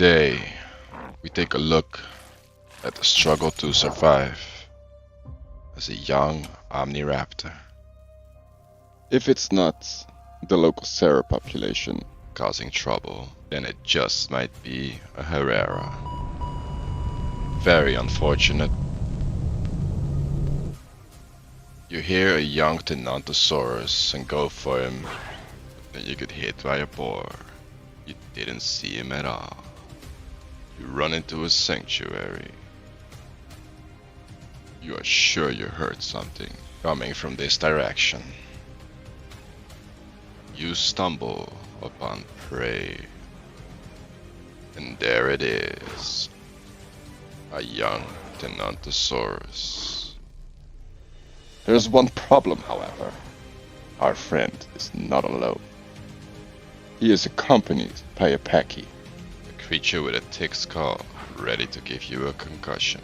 Today, we take a look at the struggle to survive as a young Omniraptor. If it's not the local Sarah population causing trouble, then it just might be a Herrera. Very unfortunate. You hear a young Tenontosaurus and go for him, then you get hit by a boar. You didn't see him at all. You run into a sanctuary. You are sure you heard something coming from this direction. You stumble upon prey. And there it is. A young Tenontosaurus. There's one problem, however. Our friend is not alone. He is accompanied by a Peki, a creature with a thick skull, ready to give you a concussion.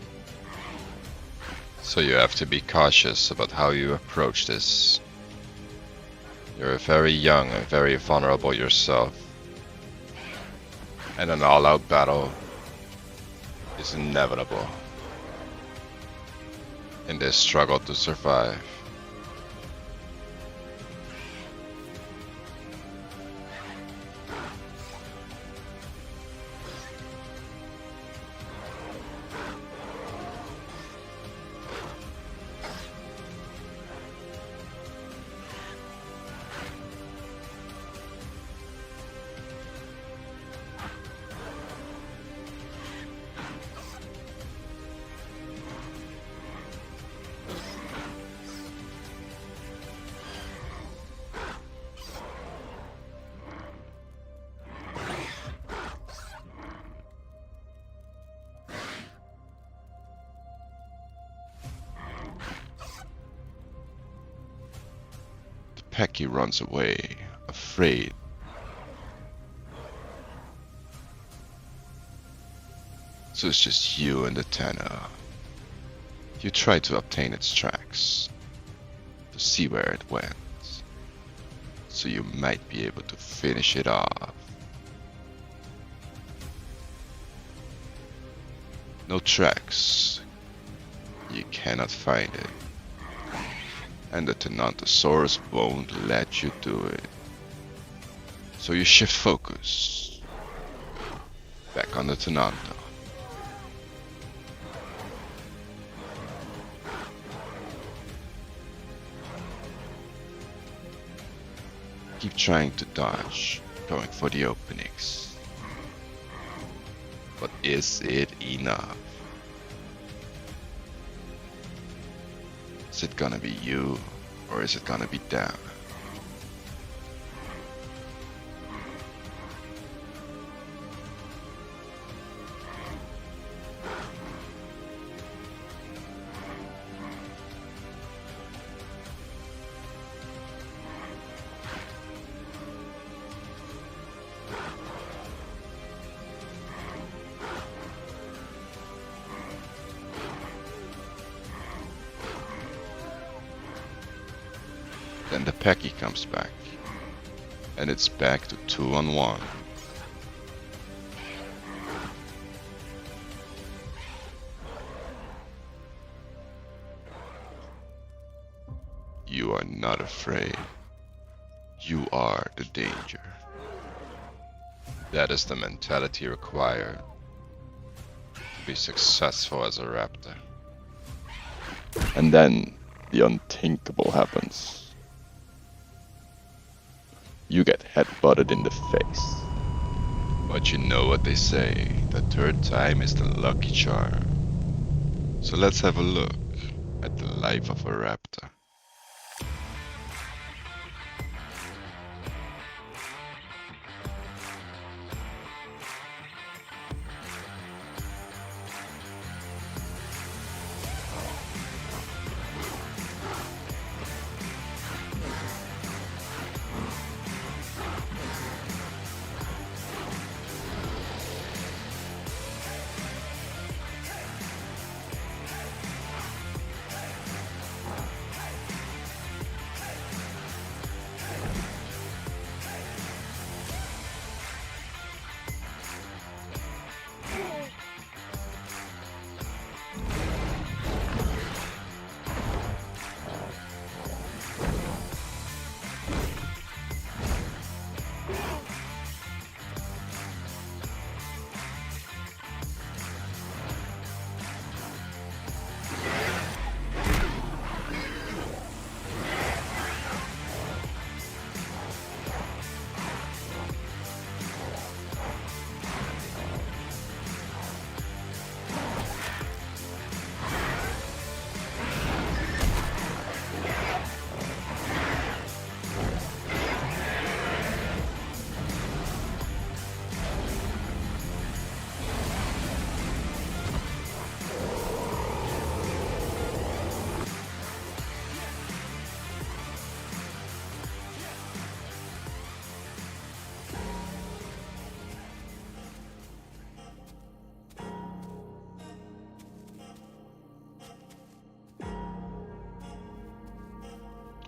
So you have to be cautious about how you approach this. You're very young and very vulnerable yourself, and an all-out battle is inevitable in this struggle to survive. Peki runs away, afraid. So it's just you and the Tenno. You try to obtain its tracks, to see where it went, so you might be able to finish it off. No tracks. You cannot find it. And the Tenontosaurus won't let you do it. So you shift focus back on the Tenonto. Keep trying to dodge, going for the openings. But is it enough? Is it gonna be you, or is it gonna be them? Then the Peki comes back, and it's back to 2-on-1. You are not afraid. You are the danger. That is the mentality required to be successful as a raptor. And then the unthinkable happens. You get headbutted in the face. But you know what they say, the third time is the lucky charm. So let's have a look at the life of a raptor.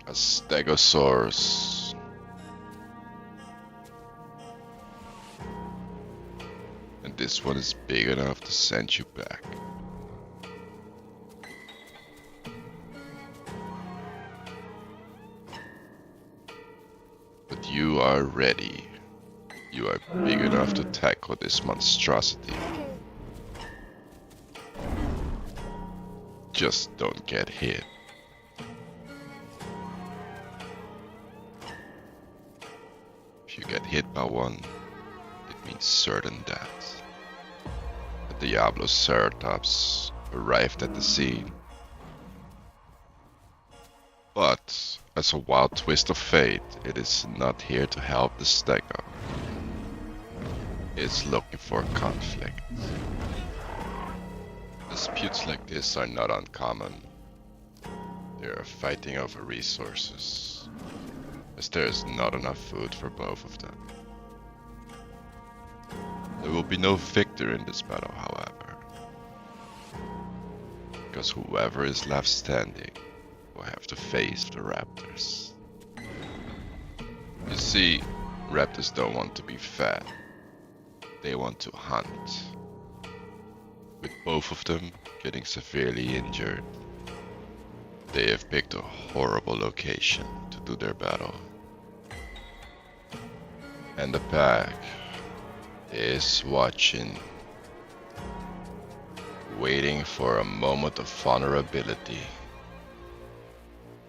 A Stegosaurus. And this one is big enough to send you back. But you are ready. You are big enough to tackle this monstrosity. Just don't get hit. If you get hit by one, it means certain death. The Diabloceratops arrived at the scene. But, as a wild twist of fate, it is not here to help the Stego. It's looking for conflict. Disputes like this are not uncommon. They are fighting over resources, as there is not enough food for both of them. There will be no victor in this battle, however, because whoever is left standing will have to face the raptors. You see, raptors don't want to be fed. They want to hunt. With both of them getting severely injured, they have picked a horrible location to do their battle. And the pack is watching, waiting for a moment of vulnerability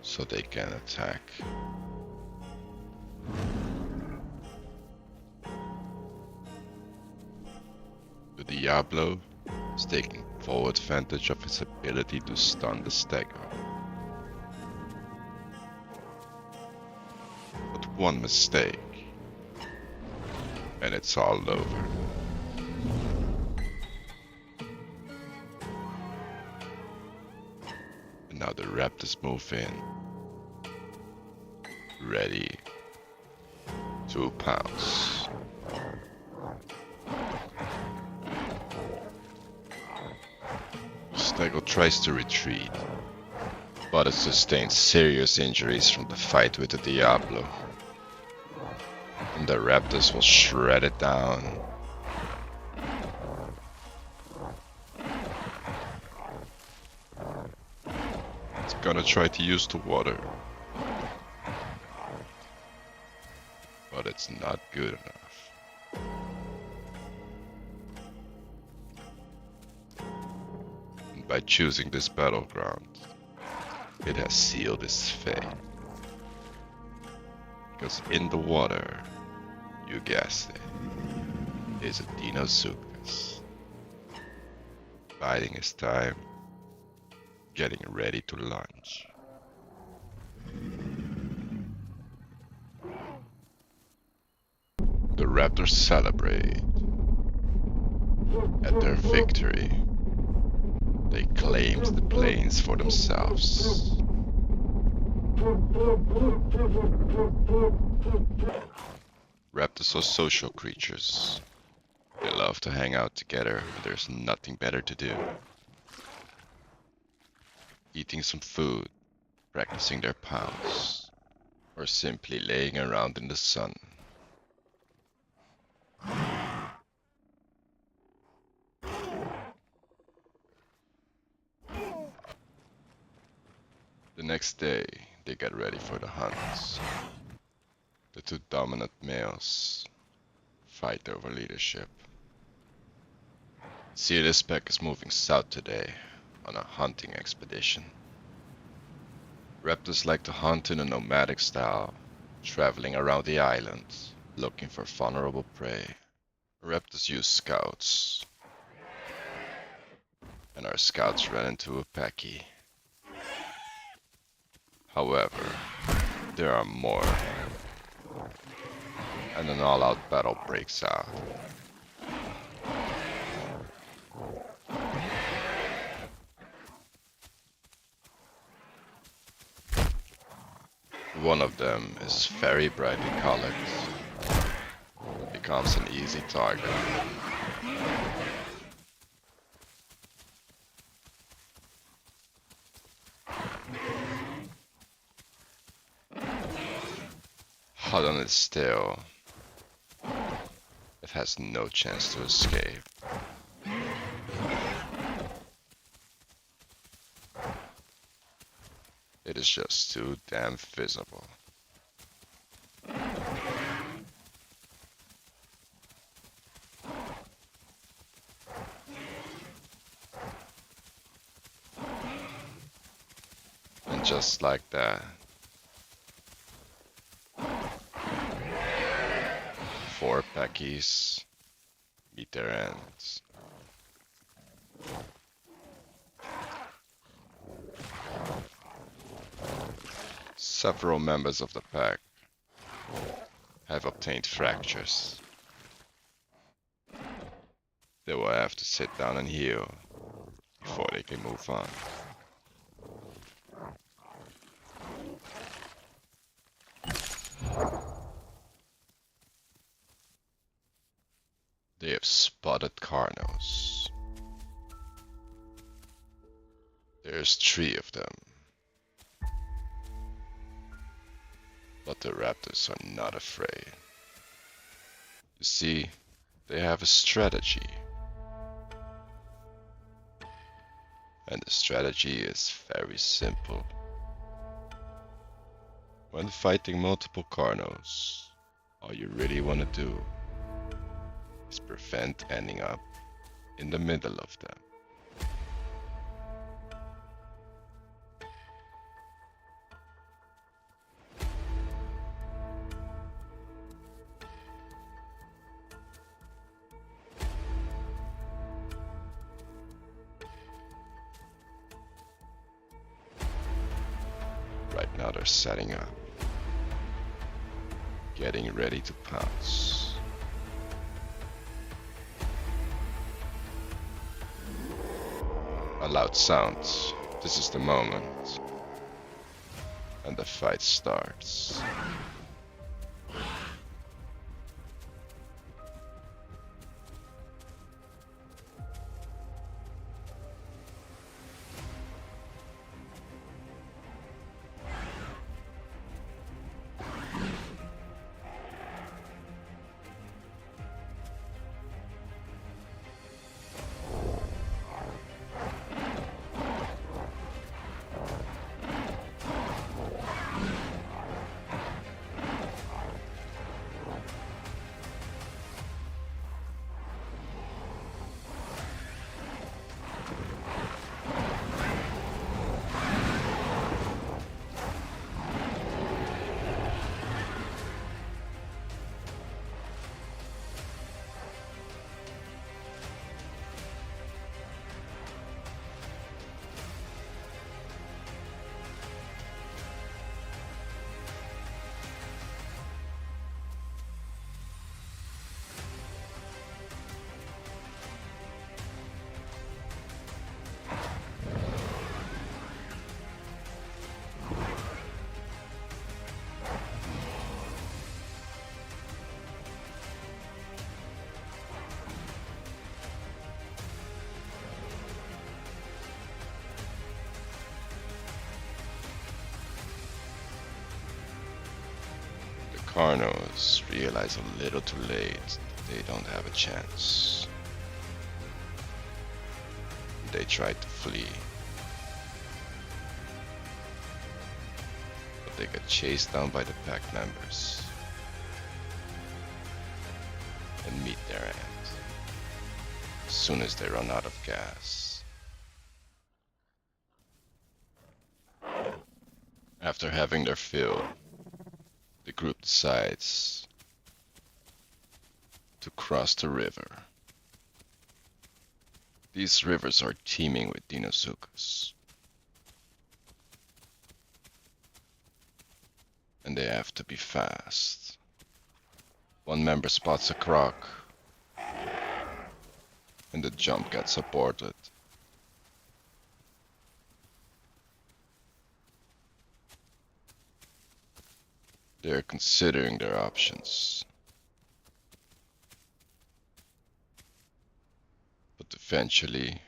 so they can attack. The Diablo is taking full advantage of its ability to stun the Stego. But one mistake, and it's all over. And now the raptors move in, ready to pounce. Stego tries to retreat, but it sustains serious injuries from the fight with the Diablo. And the raptors will shred it down. It's gonna try to use the water, but it's not good enough. And by choosing this battleground, it has sealed its fate. Because in the water, you guessed it, is a Deinosuchus. Biding his time, getting ready to launch. The raptors celebrate. At their victory, they claimed the plains for themselves. Raptors are social creatures. They love to hang out together when there's nothing better to do. Eating some food, practicing their pounce, or simply laying around in the sun. The next day, they get ready for the hunt. The two dominant males fight over leadership. See, this pack is moving south today on a hunting expedition. Raptors like to hunt in a nomadic style, traveling around the island, looking for vulnerable prey. Raptors use scouts, and our scouts ran into a packy. However, there are more, and an all-out battle breaks out. One of them is very brightly colored, becomes an easy target. hot on its tail. It has no chance to escape. It is just too damn visible. And just like that, 4 Peckies meet their ends. Several members of the pack have obtained fractures. They will have to sit down and heal before they can move on. They have spotted Carnos. There's 3 of them. But the Raptors are not afraid. You see, they have a strategy. And the strategy is very simple. When fighting multiple Carnos, all you really want to do is prevent ending up in the middle of them. Right now they're setting up, getting ready to pounce. A loud sound. This is the moment. And the fight starts. Carnos realize a little too late that they don't have a chance. They try to flee, but they get chased down by the pack members and meet their end as soon as they run out of gas. After having their fill, the group decides to cross the river. These rivers are teeming with Deinosuchus, and they have to be fast. One member spots a croc, and the jump gets aborted. They are considering their options, but eventually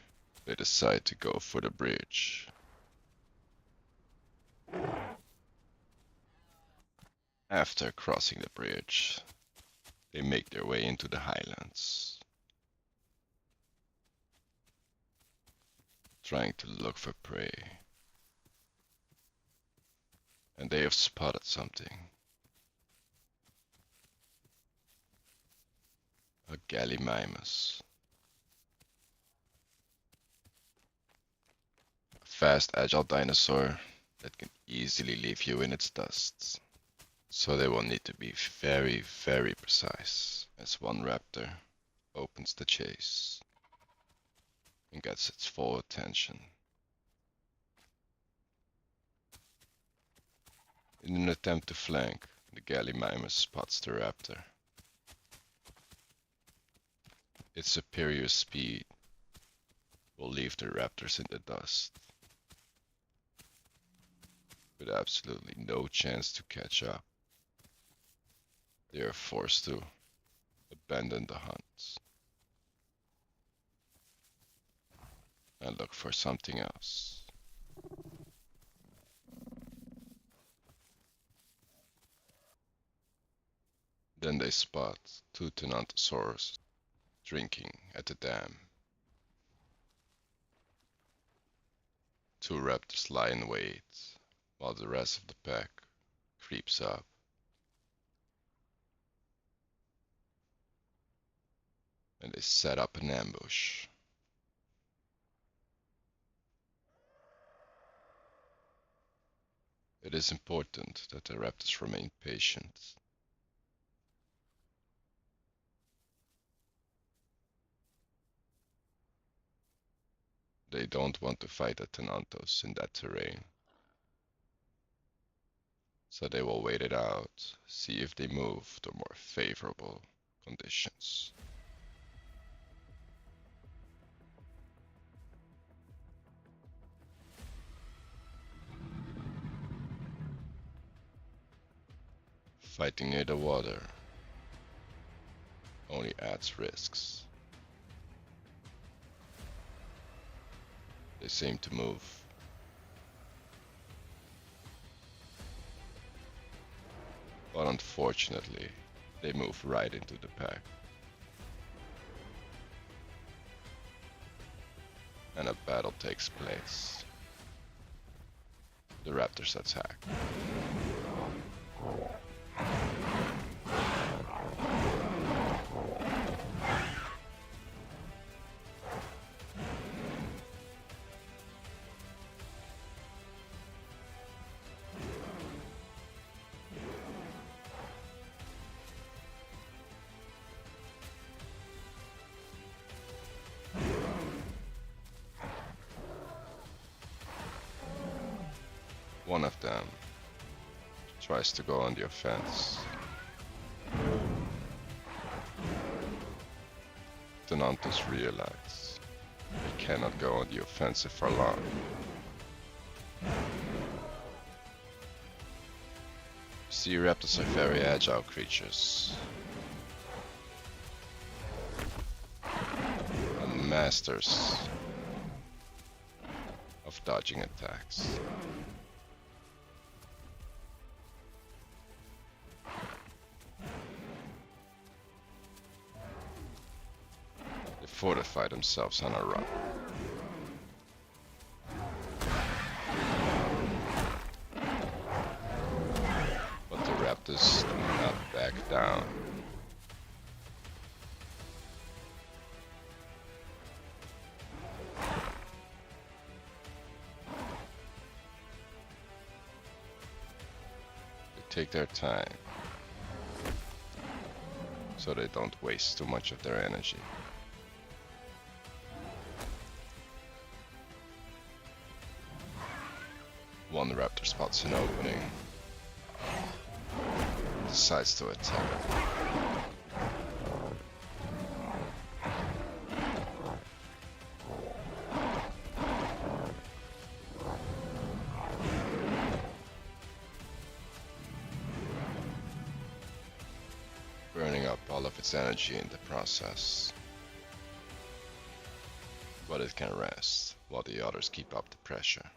they decide to go for the bridge. After crossing the bridge, they make their way into the highlands, trying to look for prey. And they have spotted something. A Gallimimus. A fast, agile dinosaur that can easily leave you in its dust. So they will need to be very, very precise as one raptor opens the chase and gets its full attention. In an attempt to flank, the Gallimimus spots the raptor. Its superior speed will leave the raptors in the dust, with absolutely no chance to catch up. They are forced to abandon the hunt and look for something else. Then they spot two Tenontosaurus drinking at the dam. Two raptors lie in wait while the rest of the pack creeps up. And they set up an ambush. It is important that the raptors remain patient. They don't want to fight the Tenontos in that terrain. So they will wait it out, see if they move to more favorable conditions. Fighting near the water only adds risks. They seem to move. But unfortunately, they move right into the pack. And a battle takes place. The raptors attack. One of them tries to go on the offense. Tenontos realize he cannot go on the offensive for long. Sea raptors are very agile creatures and masters of dodging attacks. They fortify themselves on a rock. But the raptors do not back down. They take their time so they don't waste too much of their energy. One raptor spots an opening, decides to attack. Burning up all of its energy in the process. But it can rest while the others keep up the pressure.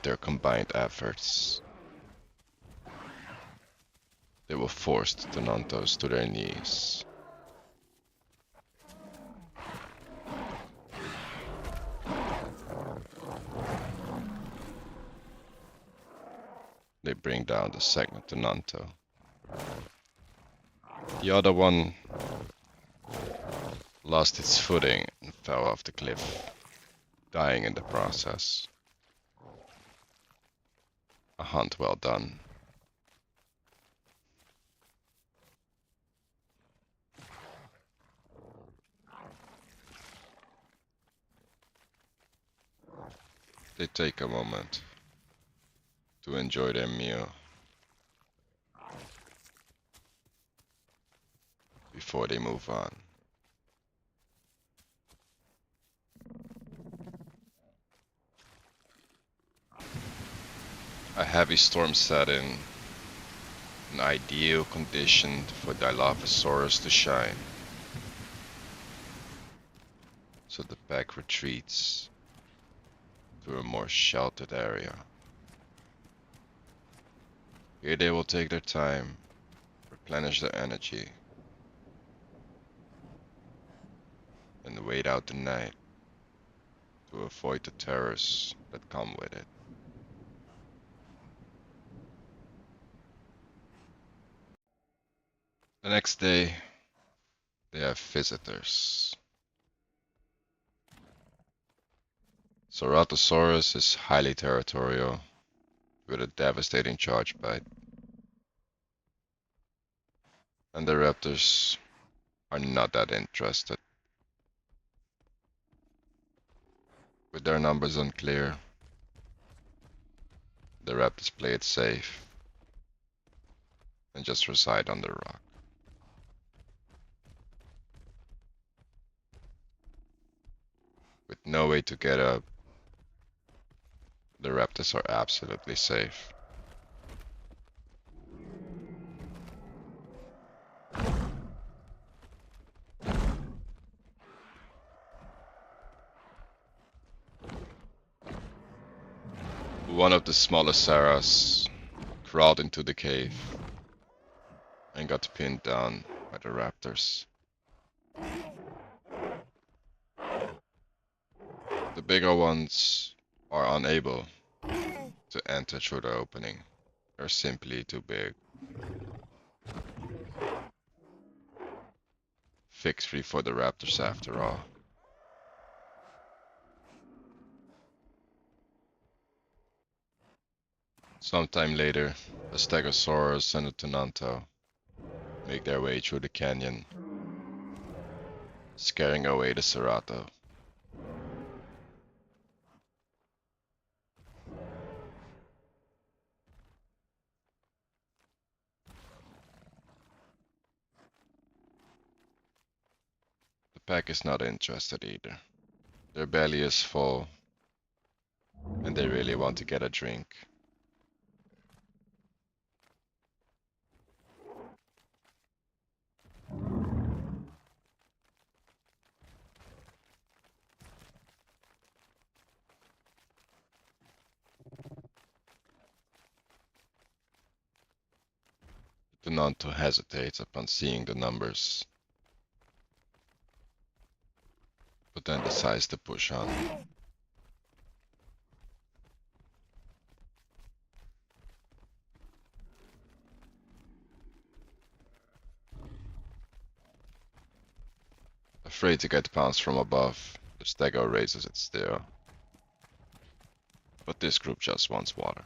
with their combined efforts, they will force the Tenontos to their knees. They bring down the second Tenonto. The other one lost its footing and fell off the cliff, dying in the process. A hunt well done. They take a moment to enjoy their meal before they move on. A heavy storm set in, an ideal condition for Dilophosaurus to shine. So the pack retreats to a more sheltered area. Here they will take their time, replenish their energy, and wait out the night to avoid the terrors that come with it. The next day, they have visitors. Ceratosaurus is highly territorial, with a devastating charge bite. And the raptors are not that interested. With their numbers unclear, the raptors play it safe and just reside on the rock. With no way to get up, the raptors are absolutely safe. One of the smaller Saras crawled into the cave and got pinned down by the raptors. The bigger ones are unable to enter through the opening. They're simply too big. Victory for the raptors after all. Sometime later, a Stegosaurus and a Tenonto make their way through the canyon, scaring away the Cerato. The pack is not interested either. Their belly is full, and they really want to get a drink. The Tenonto hesitates upon seeing the numbers, but then decides to push on. Afraid to get pounced from above, the Stego raises its tail. But this group just wants water.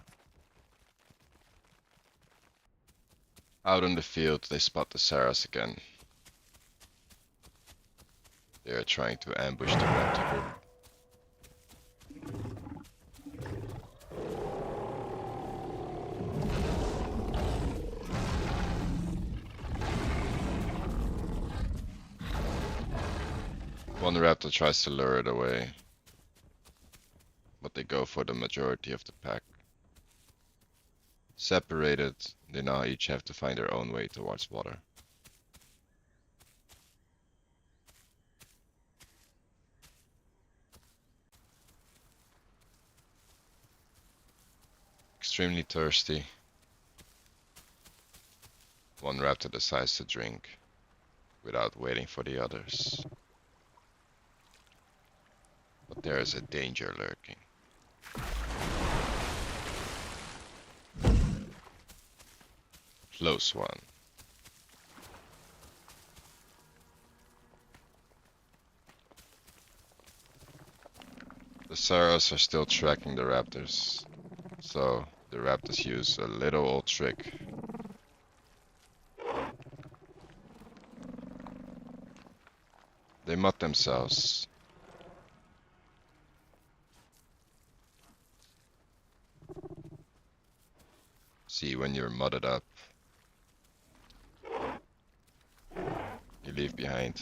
Out in the field, they spot the Saras again. They are trying to ambush the raptor group. One raptor tries to lure it away, but they go for the majority of the pack. Separated, they now each have to find their own way towards water. extremely thirsty. One raptor decides to drink without waiting for the others. But there is a danger lurking. Close one. The Saras are still tracking the raptors, so the raptors use a little old trick. They mud themselves. See, when you're mudded up, you leave behind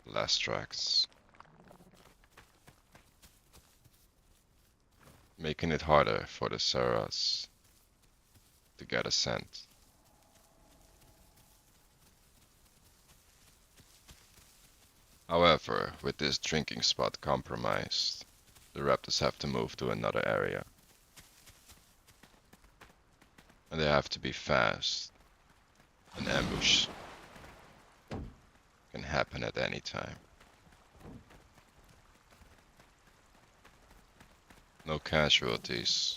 less tracks, making it harder for the Saras to get a scent. However, with this drinking spot compromised, the raptors have to move to another area. And they have to be fast. An ambush can happen at any time. No casualties.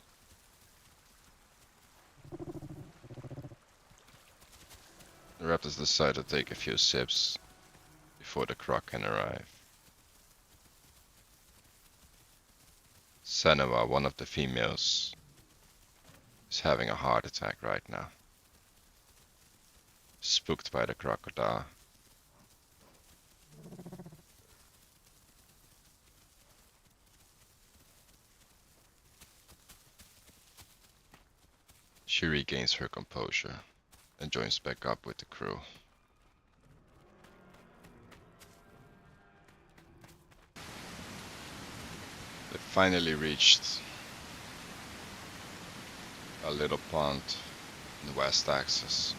The raptors decide to take a few sips before the croc can arrive. Senua, one of the females, is having a heart attack right now. Spooked by the crocodile. She regains her composure and joins back up with the crew. They finally reached a little pond in the west axis.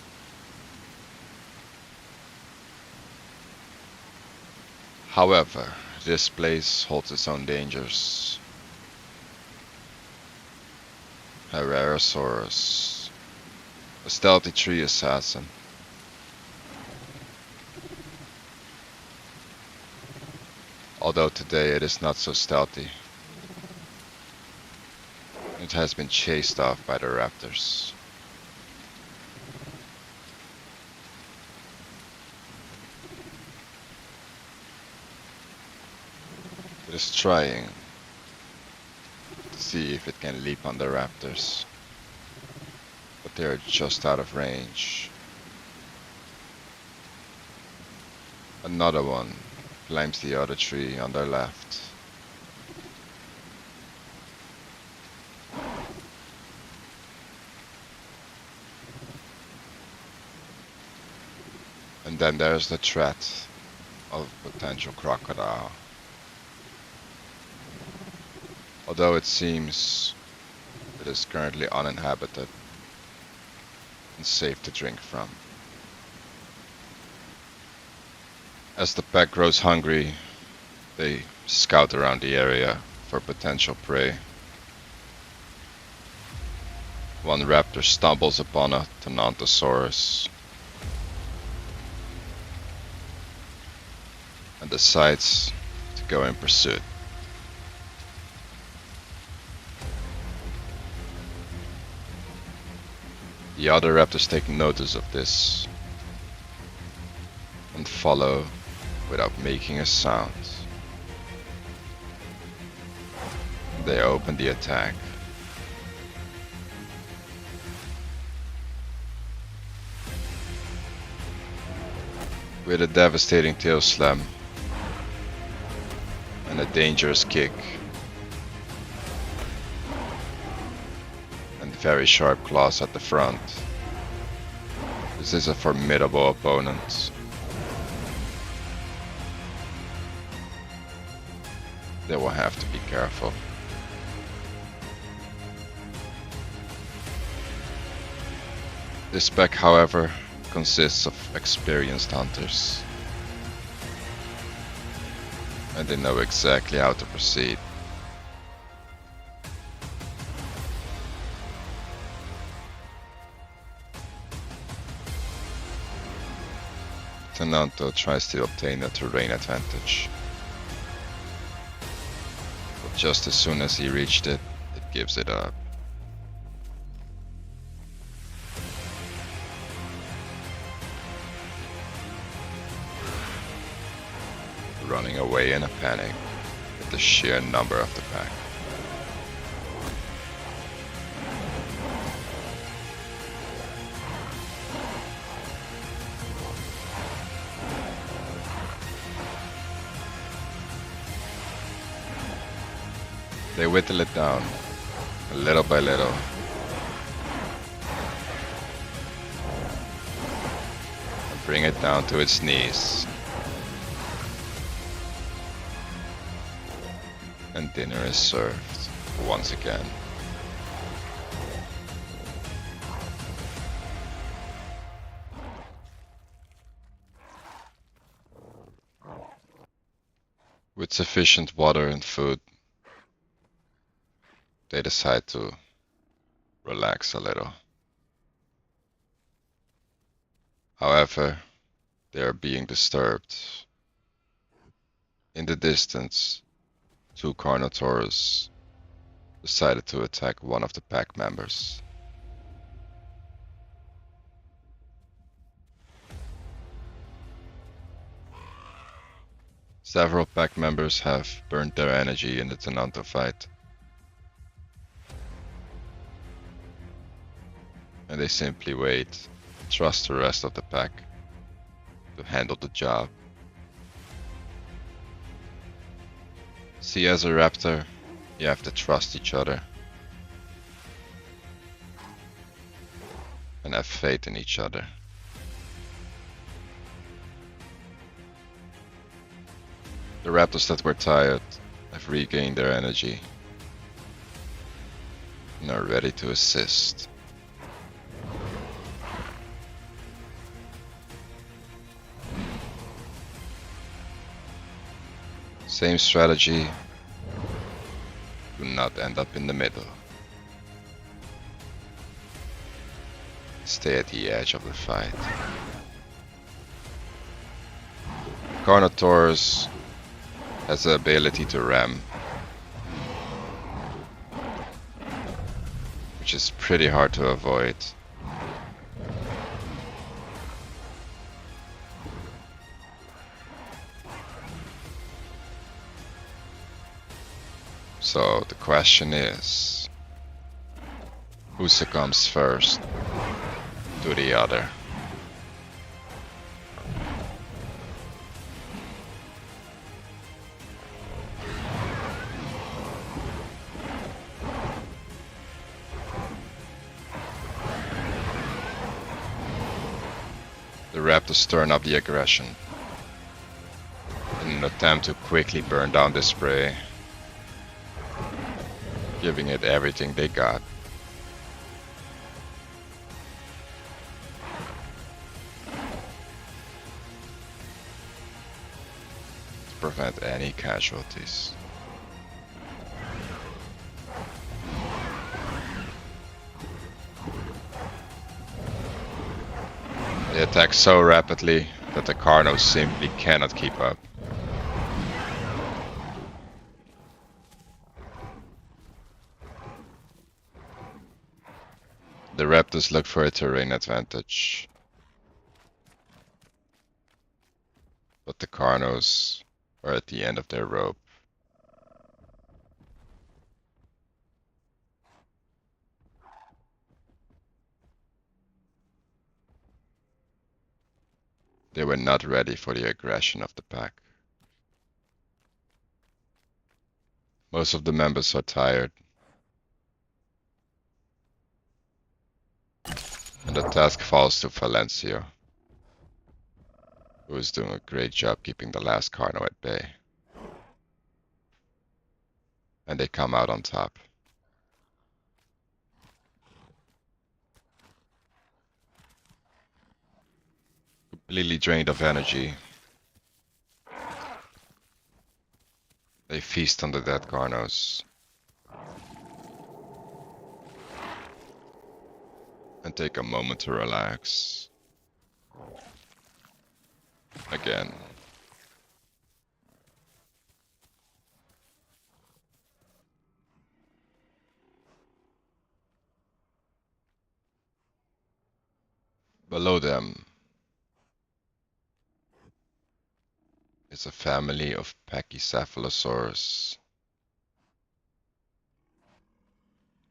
However, this place holds its own dangers. Herrerasaurus, a stealthy tree assassin. Although today it is not so stealthy. It has been chased off by the raptors. It is trying to see if it can leap on the raptors, but they are just out of range. Another one climbs the other tree on their left. And then there's the threat of a potential crocodile. Although it seems it is currently uninhabited and safe to drink from. As the pack grows hungry, they scout around the area for potential prey. One raptor stumbles upon a Thanatosaurus and decides to go in pursuit. The other raptors take notice of this and follow without making a sound. They open the attack. With a devastating tail slam and a dangerous kick and very sharp claws at the front. This is a formidable opponent. They will have to be careful. This pack, however, consists of experienced hunters, and they know exactly how to proceed. Tenanto tries to obtain a terrain advantage. But just as soon as he reached it, it gives it up. Running away in a panic with the sheer number of the pack. They whittle it down, little by little. And bring it down to its knees. And dinner is served once again. With sufficient water and food, they decide to relax a little. However, they are being disturbed. In the distance, two Carnotaurs decided to attack one of the pack members. Several pack members have burned their energy in the Tenanto fight. And they simply wait, trust the rest of the pack to handle the job. See, as a raptor, you have to trust each other. And have faith in each other. The raptors that were tired have regained their energy and are ready to assist. Same strategy. Do not end up in the middle. Stay at the edge of the fight. Carnotaurus has the ability to ram, which is pretty hard to avoid. So the question is, who succumbs first to the other? The raptors turn up the aggression in an attempt to quickly burn down this prey, giving it everything they got. To prevent any casualties. They attack so rapidly that the Carnos simply cannot keep up. The raptors look for a terrain advantage, but the Carnos are at the end of their rope. They were not ready for the aggression of the pack. Most of the members are tired, and the task falls to Valencio, who is doing a great job keeping the last Carno at bay. And they come out on top. Completely drained of energy, they feast on the dead Carnos and take a moment to relax. again. Below them is a family of Pachycephalosaurus.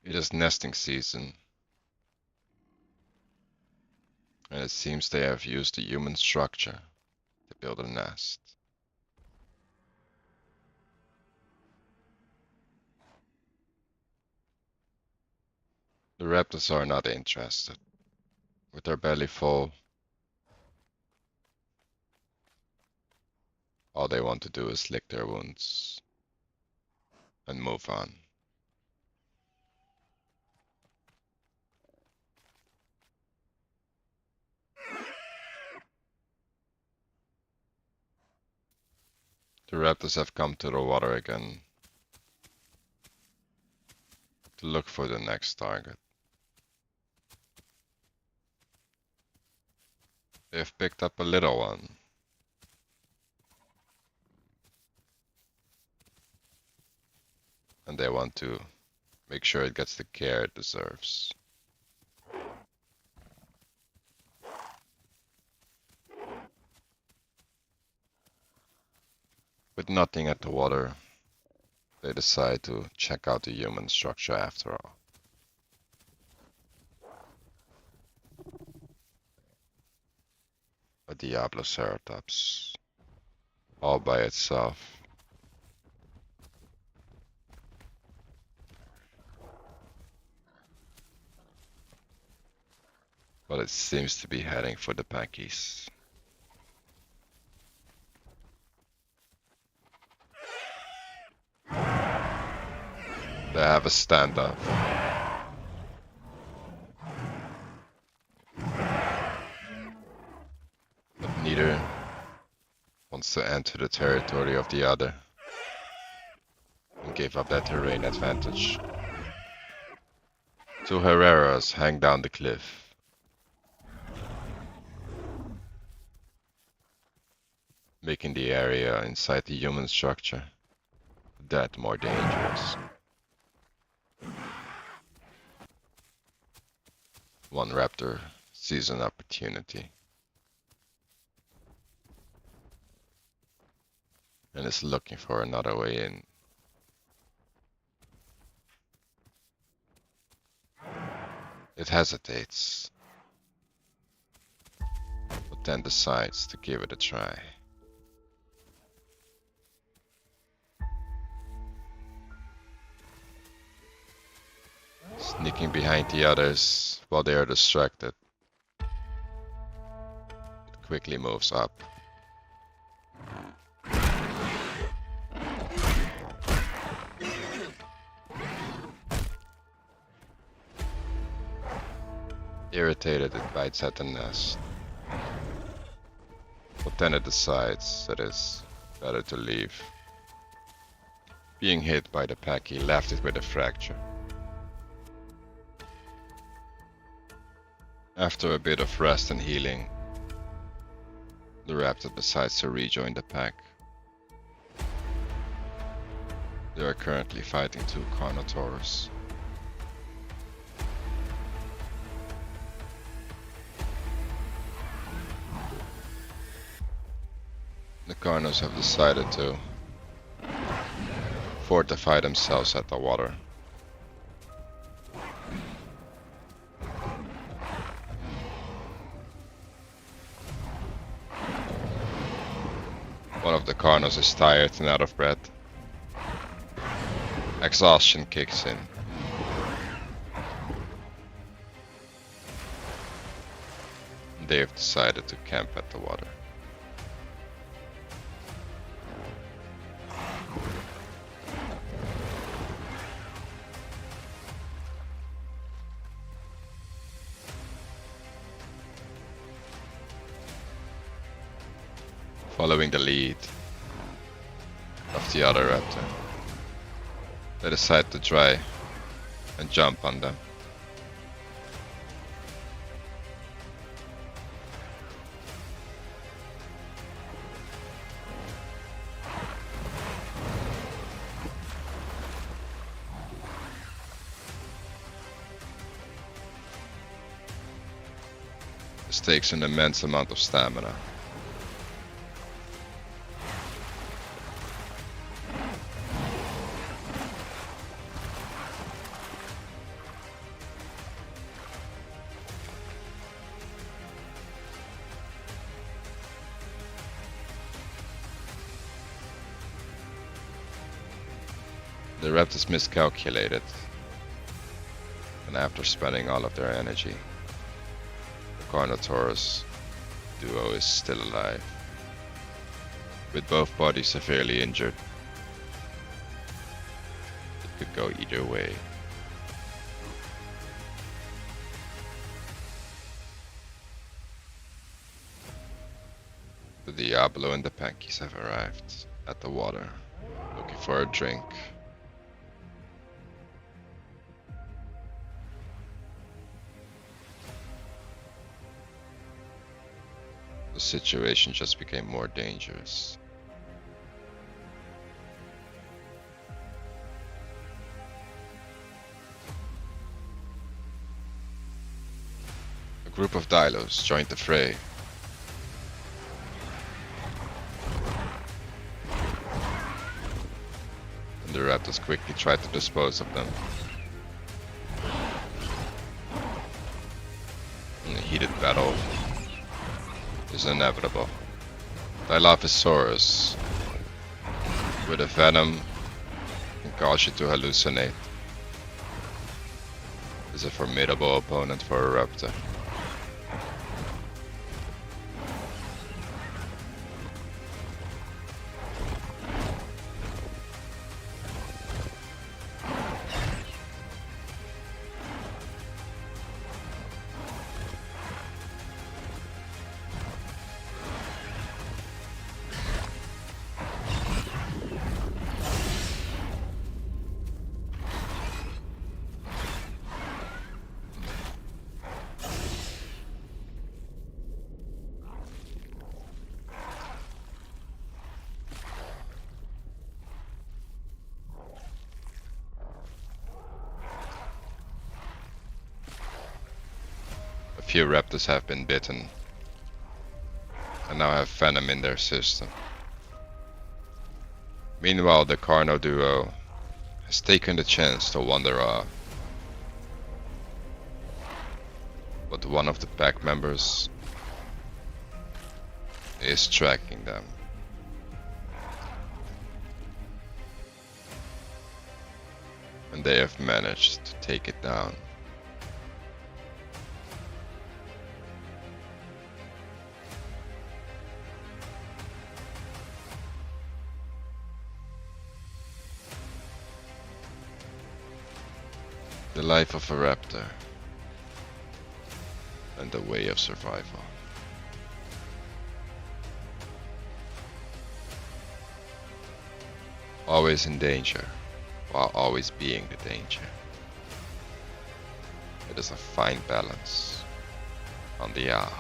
It is nesting season, and it seems they have used the human structure to build a nest. The raptors are not interested. With their belly full, all they want to do is lick their wounds and move on. The raptors have come to the water again to look for the next target. They have picked up a little one. And they want to make sure it gets the care it deserves. With nothing at the water, they decide to check out the human structure after all. A Diabloceratops, all by itself. But it seems to be heading for the Packies. They have a standoff. But neither wants to enter the territory of the other and give up that terrain advantage. Two Herreras hang down the cliff. Making the area inside the human structure that more dangerous. One raptor sees an opportunity and is looking for another way in. It hesitates, but then decides to give it a try. Sneaking behind the others while they are distracted, it quickly moves up. Irritated, it bites at the nest, but then it decides that it's better to leave. Being hit by the Packy left it with a fracture. After a bit of rest and healing, the raptor decides to rejoin the pack. They are currently fighting two Carnotaurus. The Carnos have decided to fortify themselves at the water. One of the Carnos is tired and out of breath. Exhaustion kicks in. They have decided to camp at the water. Following the lead of the other raptor, they decide to try and jump on them. This takes an immense amount of stamina. The Raptors miscalculated, and after spending all of their energy, the Carnotaurus duo is still alive, with both bodies severely injured. It could go either way. The Diablo and the Pankies have arrived at the water, looking for a drink. The situation just became more dangerous. A group of Dilos joined the fray. And the Raptors quickly tried to dispose of them. In a heated battle is inevitable. Dilophosaurus, with a venom, can cause you to hallucinate, is a formidable opponent for a raptor. A few raptors have been bitten and now have venom in their system. Meanwhile, the Carno duo has taken the chance to wander off, but one of the pack members is tracking them. And they have managed to take it down. The life of a raptor and the way of survival. Always in danger, while always being the danger. It is a fine balance on the hour.